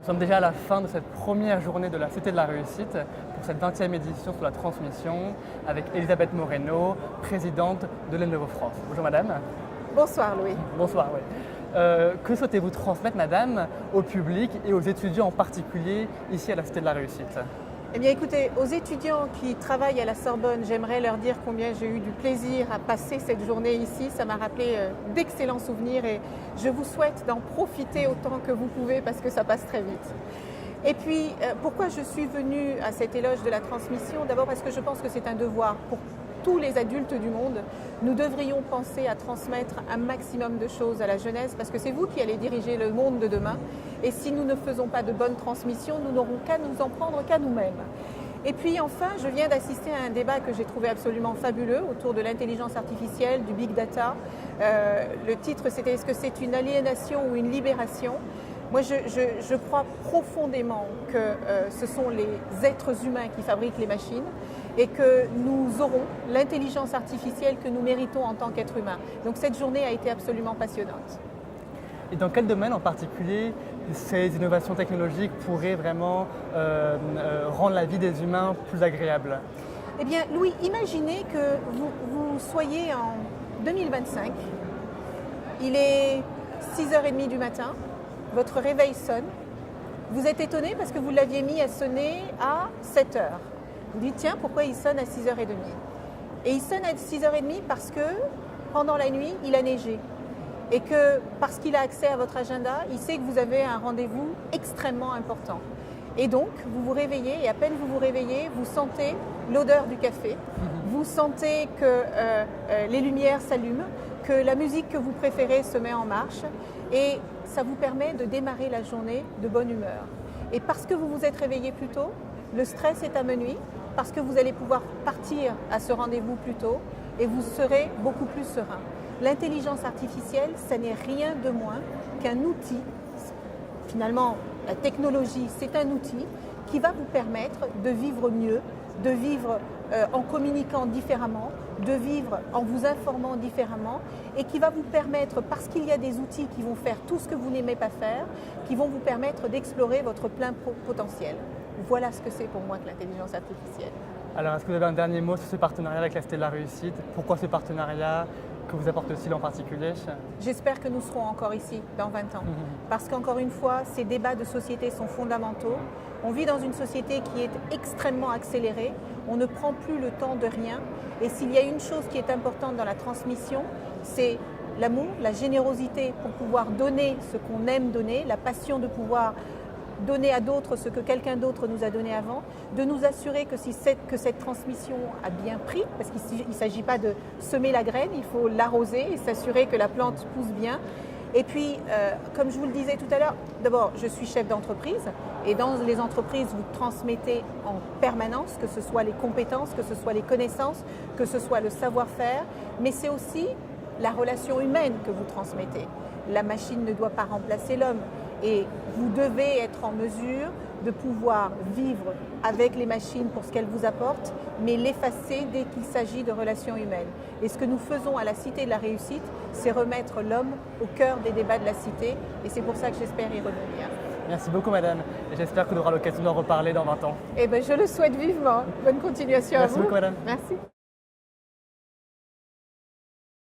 Nous sommes déjà à la fin de cette première journée de la Cité de la Réussite pour cette 20e édition sur la transmission avec Elisabeth Moreno, présidente de Lenovo France. Bonjour madame. Bonsoir Louis. Bonsoir, oui. Que souhaitez-vous transmettre madame au public et aux étudiants en particulier ici à la Cité de la Réussite? Eh bien écoutez, aux étudiants qui travaillent à la Sorbonne, j'aimerais leur dire combien j'ai eu du plaisir à passer cette journée ici. Ça m'a rappelé d'excellents souvenirs et je vous souhaite d'en profiter autant que vous pouvez parce que ça passe très vite. Et puis, pourquoi je suis venue à cet éloge de la transmission? D'abord parce que je pense que c'est un devoir pour tous les adultes du monde. Nous devrions penser à transmettre un maximum de choses à la jeunesse parce que c'est vous qui allez diriger le monde de demain. Et si nous ne faisons pas de bonne transmission, nous n'aurons qu'à nous en prendre qu'à nous-mêmes. Et puis enfin, je viens d'assister à un débat que j'ai trouvé absolument fabuleux autour de l'intelligence artificielle, du big data. Le titre c'était « Est-ce que c'est une aliénation ou une libération ?» Moi, je crois profondément que ce sont les êtres humains qui fabriquent les machines et que nous aurons l'intelligence artificielle que nous méritons en tant qu'êtres humains. Donc cette journée a été absolument passionnante. Et dans quel domaine en particulier ces innovations technologiques pourraient vraiment rendre la vie des humains plus agréable? Eh bien, Louis, imaginez que vous soyez en 2025, il est 6h30 du matin, votre réveil sonne, vous êtes étonné parce que vous l'aviez mis à sonner à 7h. Vous dites, tiens, pourquoi il sonne à 6h30? Et il sonne à 6h30 parce que pendant la nuit, il a neigé. Et que parce qu'il a accès à votre agenda, il sait que vous avez un rendez-vous extrêmement important. Et donc, vous vous réveillez et à peine vous vous réveillez, vous sentez l'odeur du café, vous sentez que les lumières s'allument, que la musique que vous préférez se met en marche et ça vous permet de démarrer la journée de bonne humeur. Et parce que vous vous êtes réveillé plus tôt, le stress est amenuis, parce que vous allez pouvoir partir à ce rendez-vous plus tôt et vous serez beaucoup plus serein. L'intelligence artificielle, ça n'est rien de moins qu'un outil. Finalement, la technologie, c'est un outil qui va vous permettre de vivre mieux, de vivre en communiquant différemment, de vivre en vous informant différemment et qui va vous permettre, parce qu'il y a des outils qui vont faire tout ce que vous n'aimez pas faire, qui vont vous permettre d'explorer votre plein potentiel. Voilà ce que c'est pour moi que l'intelligence artificielle. Alors, est-ce que vous avez un dernier mot sur ce partenariat avec la Cité de la Réussite? Pourquoi ce partenariat? Que vous apporte-t-il en particulier? J'espère que nous serons encore ici dans 20 ans. Parce qu'encore une fois, ces débats de société sont fondamentaux. On vit dans une société qui est extrêmement accélérée. On ne prend plus le temps de rien. Et s'il y a une chose qui est importante dans la transmission, c'est l'amour, la générosité pour pouvoir donner ce qu'on aime donner, la passion de pouvoir donner à d'autres ce que quelqu'un d'autre nous a donné avant, de nous assurer que cette transmission a bien pris, parce qu'il ne s'agit pas de semer la graine, il faut l'arroser et s'assurer que la plante pousse bien. Et puis, comme je vous le disais tout à l'heure, d'abord, je suis chef d'entreprise et dans les entreprises, vous transmettez en permanence, que ce soit les compétences, que ce soit les connaissances, que ce soit le savoir-faire, mais c'est aussi la relation humaine que vous transmettez. La machine ne doit pas remplacer l'homme. Et vous devez être en mesure de pouvoir vivre avec les machines pour ce qu'elles vous apportent, mais l'effacer dès qu'il s'agit de relations humaines. Et ce que nous faisons à la Cité de la Réussite, c'est remettre l'homme au cœur des débats de la Cité. Et c'est pour ça que j'espère y revenir. Merci beaucoup madame. Et j'espère qu'on aura l'occasion d'en reparler dans 20 ans. Eh bien, je le souhaite vivement. Bonne continuation à vous. Merci beaucoup madame. Merci.